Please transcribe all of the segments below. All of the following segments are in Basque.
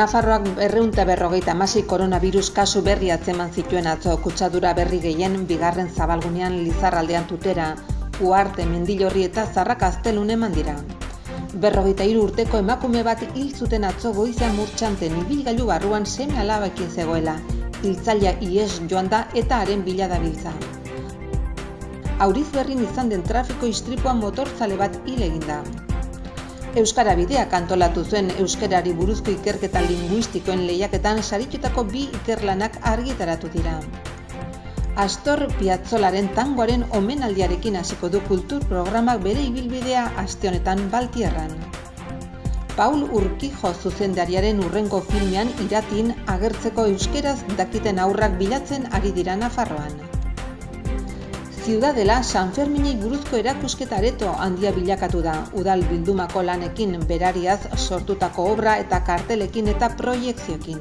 Nafarroak 256 koronavirus kasu berri atzeman zituen atzo, kutsadura berri gehien bigarren zabalgunean Lizarraldean Tutera, Uharte, Mendillorri eta Zarra Gaztelun eman dira. 53 urteko emakume bat hil zuten atzo goizean Murtxanten ibilgailu barruan seme alabekin zegoela. Hiltzailea ihes joan da eta haren bila dabiltza. Aurizberrin izan den trafiko istripuan motorzale bat hil egin da. Euskara Bideak antolatu zuen euskarari buruzko ikerketa linguistikoen lehiaketan saritutako 2 ikerlanak argitaratu dira. Astor Piazzolaren tangoaren omenaldiarekin hasiko du kultur programak bere ibilbidea aste honetan Baltierran. Paul Urquijo zuzendariaren hurrengo filmean Iratin agertzeko euskeraz dakiten haurrak bilatzen ari dira Nafarroan. Ciudadela Sanferminei buruzko erakusketa areto handia bilakatu da, udal bildumako lanekin, berariaz sortutako obra eta kartelekin eta proiekzioekin.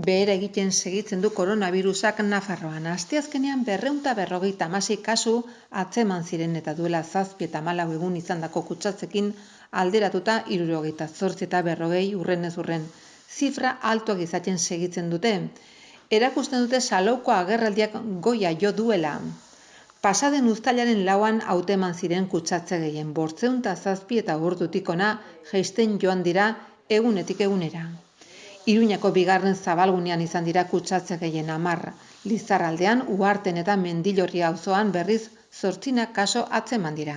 Behera egiten segitzen du koronavirusak Nafarroan. Asteazkenean 256 kasu atzeman ziren eta duela 7 eta 14 egun izandako kutsatzekin alderatuta 78 eta 40 urrenez urren. Zifra altuak izaten segitzen dute. Erakusten dute Salouko agerraldiak goia jo duela. Pasaden uztailaren 4an hauteman ziren kutsatze gehien, 507 eta ordutik hona jaisten joan dira egunetik egunera. Iruñako bigarren zabalgunean izan dira kutsatze gehien 10. Lizarraldean, Uharten eta Mendillorri auzoan berriz 8 kaso atzeman dira.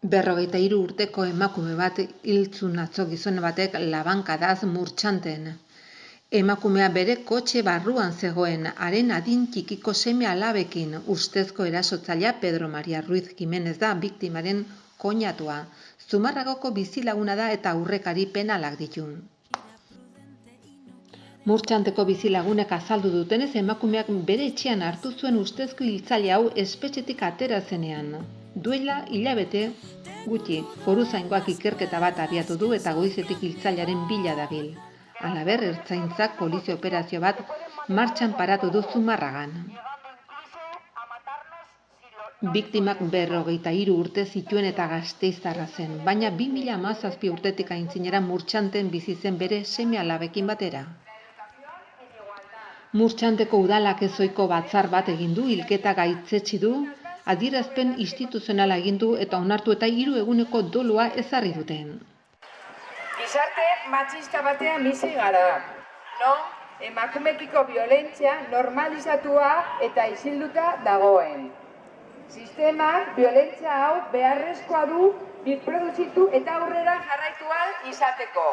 Berrogeita 3 urteko emakume bat hil zuen atzo gizon batek labankadaz Murtxanten. Emakumea bere kotxe barruan zegoen, haren adin txikiko seme alabekin. Ustezko erasotzailea Pedro Maria Ruiz Jimenez da biktimaren koinatua. Zumarragoko bizilaguna da eta aurrekari penalak ditu. Murtxanteko bizilagunek azaldu dutenez, emakumeak bere etxean hartu zuen ustezko hiltzaile hau espetxetik atera zenean. Duela hilabete gutxi, foruzaingoak ikerketa bat abiatu du eta goizetik hiltzailearen bila dabil. Halaber, ertzaintzak polizia operazio bat martxan paratu du Zumarragan. Biktimak 53 urte zituen eta gasteiztarra zen, baina 2017 urtetik aintzinera Murtxanten bizi zen bere seme alabekin batera. Murtxanteko udalak ezoiko batzar bat egin du, hilketa gaitzetsi du, adierazpen instituzionala egin du eta onartu eta 3 eguneko dolua ezarri duten. Gizarte matxista batean bizi gara, non emakumekiko violentzia normalizatua eta isilduta dagoen. Sistemak violentzia hau beharrezkoa du birproduzitu eta aurrera jarraitu ahal izateko.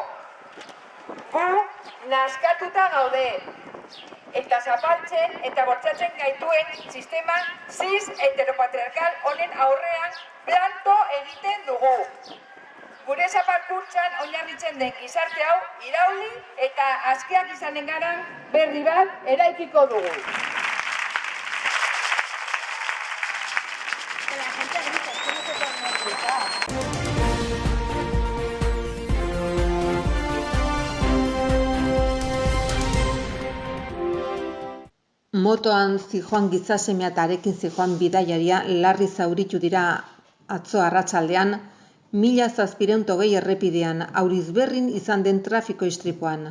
Gu nazkatuta gaude eta zapaltzen eta bortxatzen gaituen sistema cis heteropatriarkal honen aurrean planto egiten dugu. Gure zapalkuntzan oinarritzen den gizarte hau irauli eta askeak izanen gara berri bat eraikiko dugu. Motoan zihoan gizasemea eta harekin zihoan bidaiaria larri zauritu dira atzo arratsaldean 1720 errepidean Aurizberrin izan den trafiko istripuan.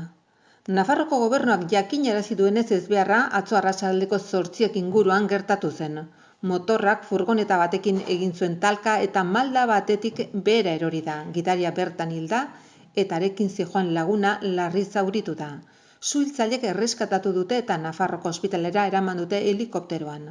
Nafarroko gobernuak jakinarazi duenez ezbeharra atzo arratsaldeko 8 inguruan gertatu zen. Motorrak furgoneta batekin egin zuen talka eta malda batetik behera erori da. Gidaria bertan hilda eta harekin zihoan laguna larri zauritu da. Suhiltzaileek erreskatatu dute eta Nafarroko ospitalera eraman dute helikopteroan.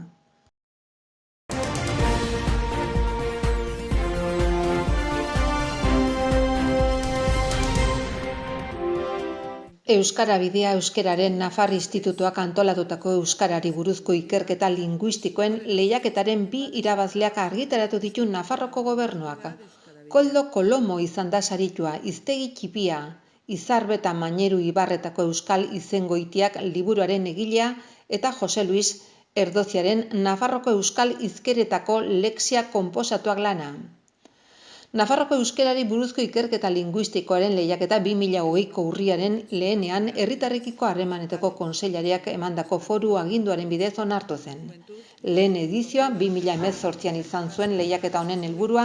Euskara Bidea Euskararen Nafar Institutuak antolatutako euskarari buruzko ikerketa linguistikoen lehiaketaren 2 irabazleak argitaratu ditu Nafarroko gobernuak. Koldo Kolomo izan da saritua, Hiztegi Txipia, Izarbe eta Maineru Ibarretako euskal izengoitiak liburuaren egilea eta Jose Luis Erdoziaren Nafarroko euskal hizkeretako lexia konposatuak lana. Nafarroko euskerari buruzko ikerketa linguistikoaren lehiaketa 2020ko urriaren lehenean herritarrekiko harremanetako kontseilariak emandako foru aginduaren bidez onartu zen. Lehen edizioa 2018an izan zuen lehiaketa honen helburua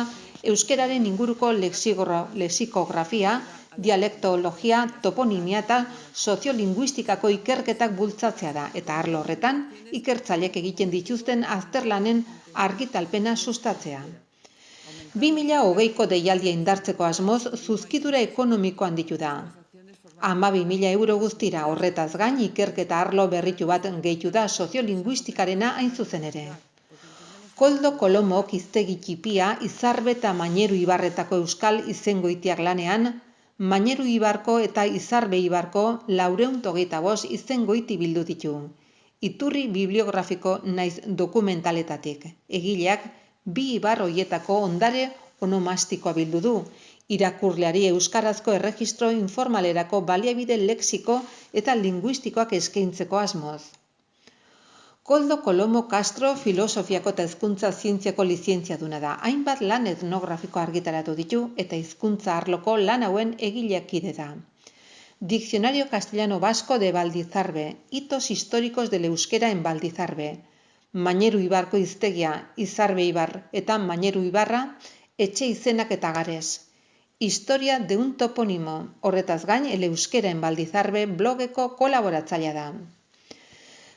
euskeraren inguruko lexikografia, dialektologia, toponimia eta soziolinguistikako ikerketak bultzatzea da, eta arlo horretan ikertzaileek egiten dituzten azterlanen argitalpena sustatzea. 2020ko deialdia indartzeko asmoz zuzkidura ekonomiko handitu da. 12.000 euro guztira, horretaz gain ikerketa arlo berritu bat gehitu da soziolinguistikarena hain zuzen ere. Koldo Kolomok hiztegi txipia Izarbe eta Maineru Ibarretako euskal izengoitiak lanean, Maineru Ibarko eta Izarbe Ibarko 425 izengoiti bildu ditu. Iturri bibliografiko naiz dokumentaletatik. Egileak bi ibar hoietako ondare onomastikoa bildu du, irakurleari euskarazko erregistro informalerako baliabide lexiko eta linguistikoak eskaintzeko asmoz. Koldo Kolomo Castro filosofiako eta hizkuntza zientziako lizentziaduna da. Hainbat lan etnografiko argitaratu ditu eta hizkuntza arloko lan hauen egileak kide da. Diccionario castellano-vasco de Valdizarbe, hitos históricos del euskera en Valdizarbe, Maineru Ibarko hiztegia, Izarbe Ibar eta Maineru Ibarra, etxe izenak eta garez. Historia de un toponimo, horretaz gain, el euskera en Valdizarbe blogeko kolaboratzailea da.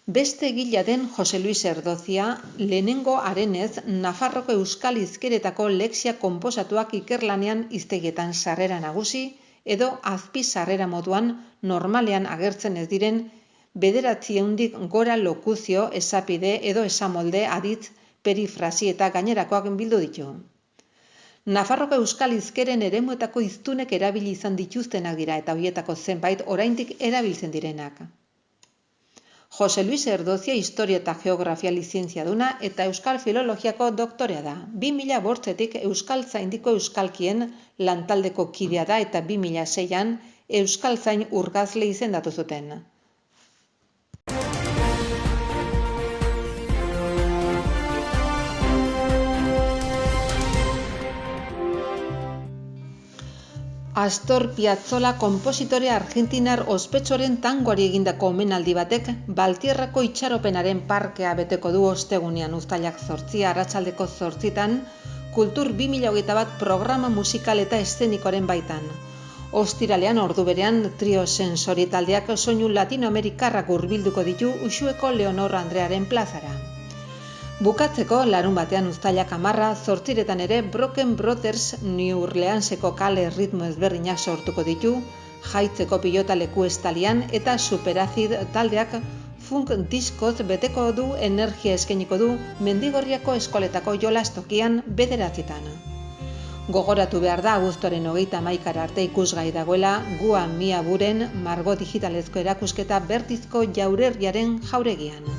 Beste egilea den Jose Luis Erdozia, lehenengo harenez Nafarroko euskal hizkeretako lexia konposatuak ikerlanean hiztegietan sarrera nagusi edo azpi sarrera moduan normalean agertzen ez diren 900 gora lokuzio, esapide edo esamolde, aditz, perifrasi eta gainerakoak bildu ditu. Nafarroko euskal hizkeren eremuetako hiztunek erabili izan dituztenak dira eta horietako zenbait oraindik erabiltzen direnak. Jose Luis Erdozia historia eta geografia lizentziaduna eta euskal filologiako doktorea da. 2005etik Euskaltzaindiko euskalkien lantaldeko kidea da eta 2006an Euskaltzain urgazle izendatu zuten. Astor Piazzolla konpositore argentinar ospetsuaren tangoari egindako omenaldi batek Baltierrako itxaropenaren parkea beteko du ostegunean uztailak 8 arratsaldeko 8 Kultur 2021 programa musikal eta eszenikoaren baitan. Ostiralean ordu berean Trio Sensori taldeak soinu latinoamerikarrak hurbilduko ditu Uxueko Leonor Andrearen plazara. Bukatzeko, larun batean uztailak 10 ere Broken Brothers New Orleanseko kale ritmo ezberdinak sortuko ditu, Jaitzeko pilota leku estalian eta Superacid taldeak funk diskoz beteko du energia eskainiko du Mendigorriako eskoletako jolastokian 9:00. Gogoratu behar da abuztuaren 31 arte ikusgai dagoela Gua Mia Buren margo digitalezko erakusketa Bertizko jaurerriaren jauregian.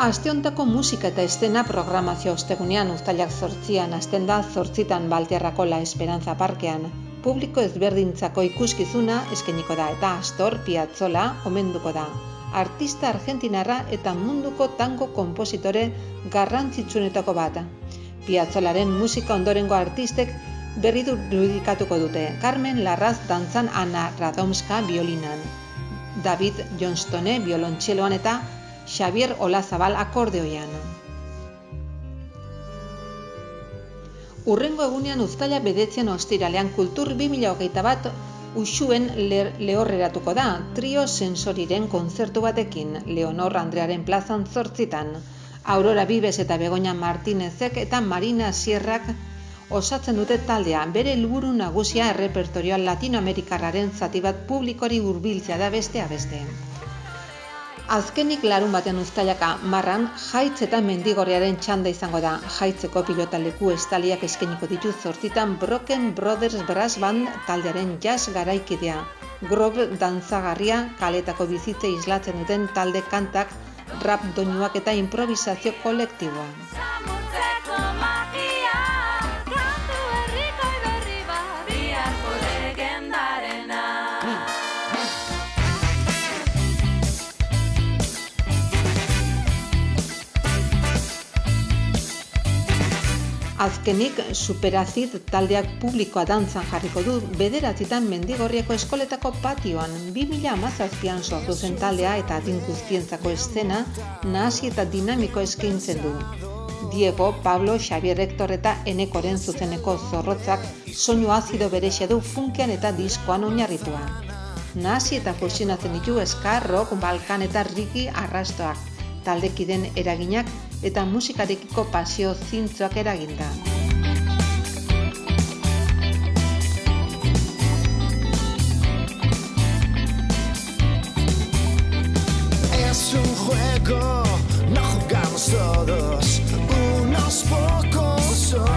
Asteontako musika eta estena programazio ostegunean uztailak 8 hasten da 8 Baltierrako La Esperanza parkean. Publiko ezberdintzako ikuskizuna eskainiko da eta Astor Piazzolla omenduko da. Artista argentinarra eta munduko tango konpositore garrantzitsuenetako bat. Piazzollaren musika ondorengo artistek berrirudikatuko dute. Carmen Larraz dantzan, Ana Radomska biolinan, David Johnstone biolontxeloan eta Xavier Olazabal akordeoian. Hurrengo egunean uztaila 9 ostiralean Kultur 2021 Uxuen lehorreratuko da Trio Sensoriren kontzertu batekin Leonor Andrearen plazan 8. Aurora Vives eta Begoña Martinezek eta Marina Sierrak osatzen dute taldea. Bere helburu nagusia errepertorioa latinoamerikarraren zati bat publikori hurbiltzea da besteak beste. Azkenik larun batean uztailak 10 Jaitz eta Mendigorriaren txanda izango da. Jaitzeko pilota leku estaliak eskainiko ditu 8 Broken Brothers Brass Band taldearen jazz garaikidea. Groove dantzagarria, kaletako bizitze islatzen duten talde kantak, rap doinuak eta improvisazio kolektiboa. Azkenik, Superazid taldeak publikoa dantzan jarriko du bederatzitan Mendigorriako eskoletako patioan 2017an sortu zen taldea eta adin guztientzako eszena nahasi eta dinamiko eskaintzen du. Diego, Pablo, Xavier Hector eta Enekoren zuzeneko zorrotzak soinu azido berexia du funkean eta diskoan oinarritua. Nahasi eta fusionatzen ditu ska, rock, balkan eta reggae arrastoak, taldekiden eraginak eta musikarekiko pasio zintzoak eraginda. Es un juego, no jugamos todos, unos pocos son.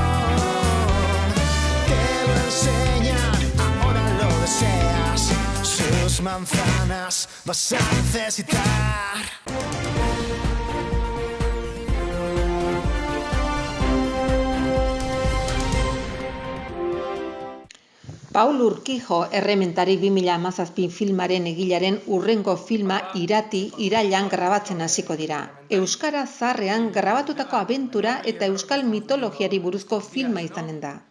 Te lo enseñan, ahora lo deseas, sus manzanas vas a necesitar. Paul Urquijo errementari 2017 filmaren egilaren hurrengo filma Irati irailean grabatzen hasiko dira. Euskara zaharrean grabatutako abentura eta euskal mitologiari buruzko filma izanen da.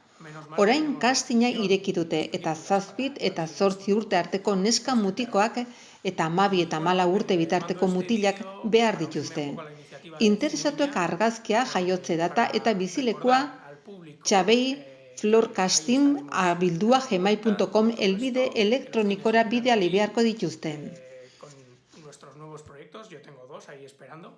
Orain castinga ireki dute eta 7 eta 8 urte arteko neska mutikoak eta 12 eta 14 urte bitarteko mutilak behar dituzte. Interesatuek argazkia, jaiotze data eta bizilekua Txabei florcasting@gmail.com elbide elektronikora bideali beharko dituzte. Con nuestros nuevos proyectos, yo tengo 2 ahí esperando.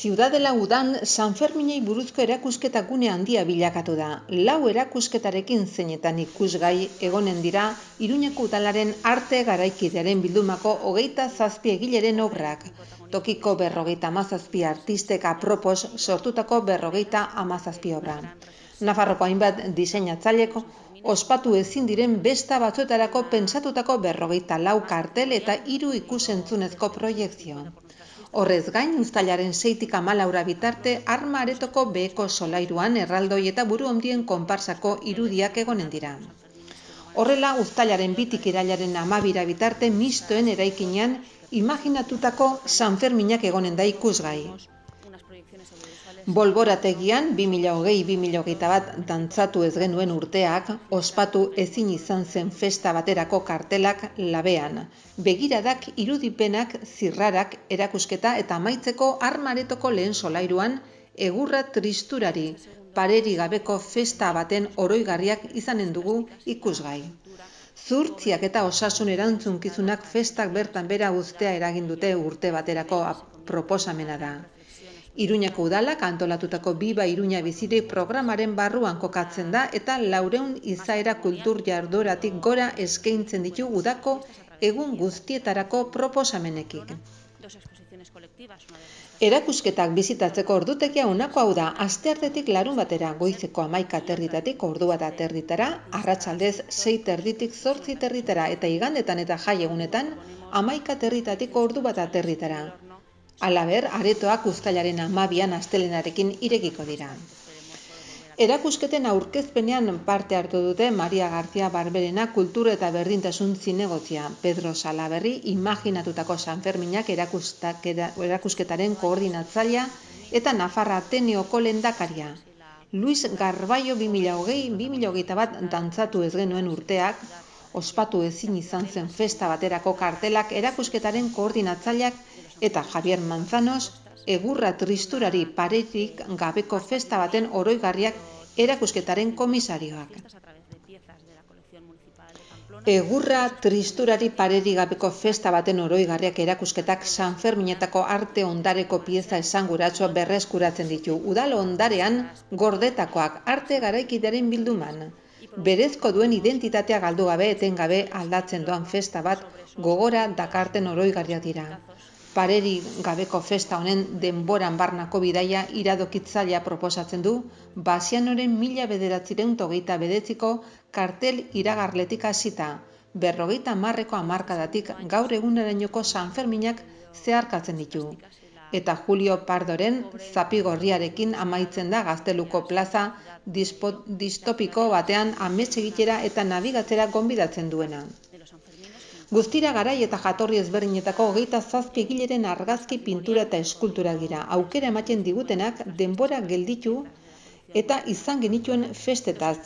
Ziudadela udan Sanferminei buruzko erakusketa gune handia bilakatu da. 4 erakusketarekin zeinetan ikusgai egonen dira Iruñeko udalaren arte garaikidearen bildumako 27 egileren obrak. Tokiko 57 artistek apropos sortutako 57 obra. Nafarroko hainbat diseinatzaileko ospatu ezin diren besta batzuetarako pentsatutako 44 kartel eta 3 ikusentzunezko proiekzio. Horrez gain, uztailaren 6tik 14 bitarte Arma Aretoko beheko solairuan erraldoi eta buru hondien konparsako irudiak egonen dira. Horrela, uztailaren 2tik irailaren 12 bitarte mistoen eraikinean imaginatutako Sanferminak egonen da ikusgai. Bolborategian 2020-2021 dantzatu ez genuen urteak, ospatu ezin izan zen festa baterako kartelak labean. Begiradak, irudipenak, zirrarak, erakusketa eta amaitzeko Arma Aretoko lehen solairuan egurra tristurari, pareri gabeko festa baten oroigarriak izanen dugu ikusgai. Zuhurtziak eta osasun erantzunkizunak festak bertan bera uztea eragin dute urte baterako proposamena da. Iruñako udalak antolatutako Biba Iruña bizire programaren barruan kokatzen da eta 400 izaera kultur jardueratik gora eskaintzen ditu udako egun guztietarako proposamenekik. Erakusketak bizitatzeko ordutegia honako hau da, asteartetik larunbatera goizeko 11:30 ordu 1:30, arratsaldez 6:30 8:30 eta igandetan eta jaiegunetan 11:30 ordu 1:30. Halaber, aretoak uztailaren 12an astelehenarekin irekiko dira. Erakusketen aurkezpenean parte hartu dute Maria García Barberena kultur eta berdintasun zinegotzia, Pedro Salaberri imaginatutako Sanferminak erakusketaren koordinatzailea eta Nafarra Ateneoko lehendakaria. Luis Garbaio 2020-2021 dantzatu ez genuen urteak, ospatu ezin izan zen festa baterako kartelak erakusketaren koordinatzaileak eta Javier Manzanos, egurra tristurari parerik gabeko festa baten oroigarriak erakusketaren komisarioak. Egurra tristurari parerik gabeko festa baten oroigarriak erakusketak Sanferminetako arte ondareko pieza esanguratsua berreskuratzen ditu. Udal ondarean gordetakoak arte garaikidearen bilduman. Berezko duen identitatea galdu gabe etengabe aldatzen doan festa bat gogora dakarten oroigarriak dira. Pareri gabeko festa honen denboran barnako bidaia iradokitzailea proposatzen du, Basianoren 1929ko kartel iragarletik hasita, 50ko hamarkadatik gaur egunerainoko Sanferminak zeharkatzen ditu. Eta Julio Pardoren zapigorriarekin amaitzen da Gazteluko plaza distopiko batean amets egitera eta nabigatzera gonbidatzen duena. Guztira garai eta jatorri ezberdinetako 27 egileren argazki, pintura eta eskultura dira. Aukera ematen digutenak denbora gelditu eta izan genituen festetaz,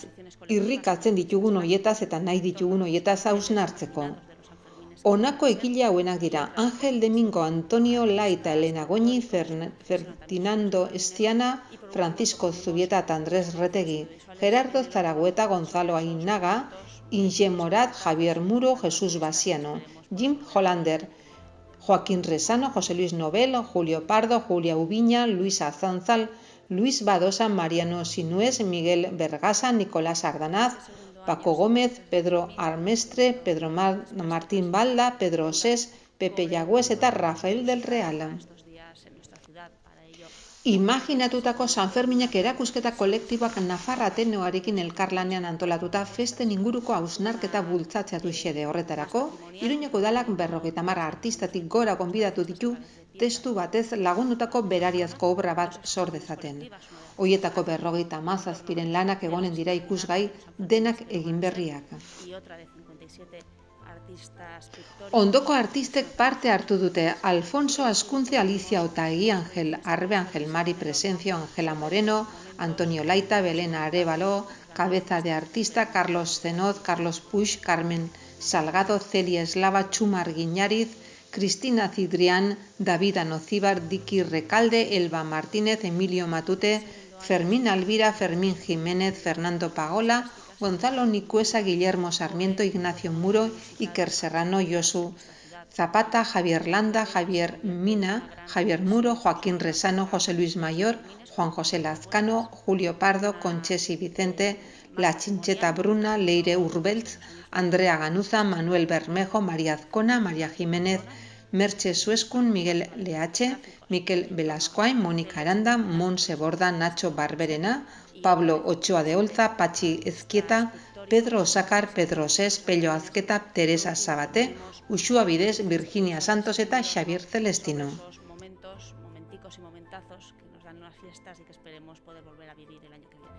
irrikatzen ditugun hoietaz eta nahi ditugun hoietaz hausnartzeko. Honako egile hauenak dira: Ángel Domingo, Antonio Laita, Elena Goñi, Ferdinando Estiana, Francisco Zubieta eta Andrés Retegi, Gerardo Zaragoeta, Gonzalo Ainaga, Inge Morat, Javier Muro, Jesús Basiano, Jim Hollander, Joaquín Resano, José Luis Nobel, Julio Pardo, Julia Ubiña, Luisa Zanzal, Luis Badosa, Mariano Sinués, Miguel Vergasa, Nicolás Ardanaz, Paco Gómez, Pedro Armestre, Pedro Martín Balda, Pedro Osés, Pepe Yagües eta Rafael del Real. Imaginatutako Sanferminak erakusketa kolektiboak Nafar Ateneoarekin elkarlanean antolatuta festen inguruko hausnarketa bultzatzea du xede. Horretarako, Iruñeko udalak 50 artistatik gora gonbidatu ditu testu batez lagundutako berariazko obra bat sor dezaten. Hoietako 57 lanak egonen dira ikusgai, denak egin berriak. Ondoko artistek parte hartu dute: Alfonso Askunce, Alicia Otaegi, Ángel Arbe, Ángel Mari Presencio, Ángela Moreno, Antonio Laita, Belén Arévalo, Cabeza de Artista, Carlos Zenoz, Carlos Puig, Carmen Salgado, Celia Eslava, Chumar Guiñariz, Cristina Cidrián, David Anocíbar, Diki Recalde, Elba Martínez, Emilio Matute, Fermín Alvira, Fermín Jiménez, Fernando Pagola, Gonzalo Nicuesa, Guillermo Sarmiento, Ignacio Muro, Iker Serrano, Josu Zapata, Javier Landa, Javier Mina, Javier Muro, Joaquín Resano, José Luis Mayor, Juan José Lazcano, Julio Pardo, Conchesi Vicente, La Chincheta Bruna, Leire Urbeltz, Andrea Ganuza, Manuel Bermejo, María Azcona, María Jiménez, Merche Suescun, Miguel Leache, Miquel Velascoain, Mónica Aranda, Monse Borda, Nacho Barberena, Pablo Ochoa de Olza, Patxi Ezquieta, Pedro Osácar, Pedro Osés, Pello Azqueta, Teresa Sabate, Uxua Bidez, Virginia Santos eta Xavier Celestino. Momenticos y momentazos que nos dan unas fiestas y que esperemos poder volver a vivir el año que viene.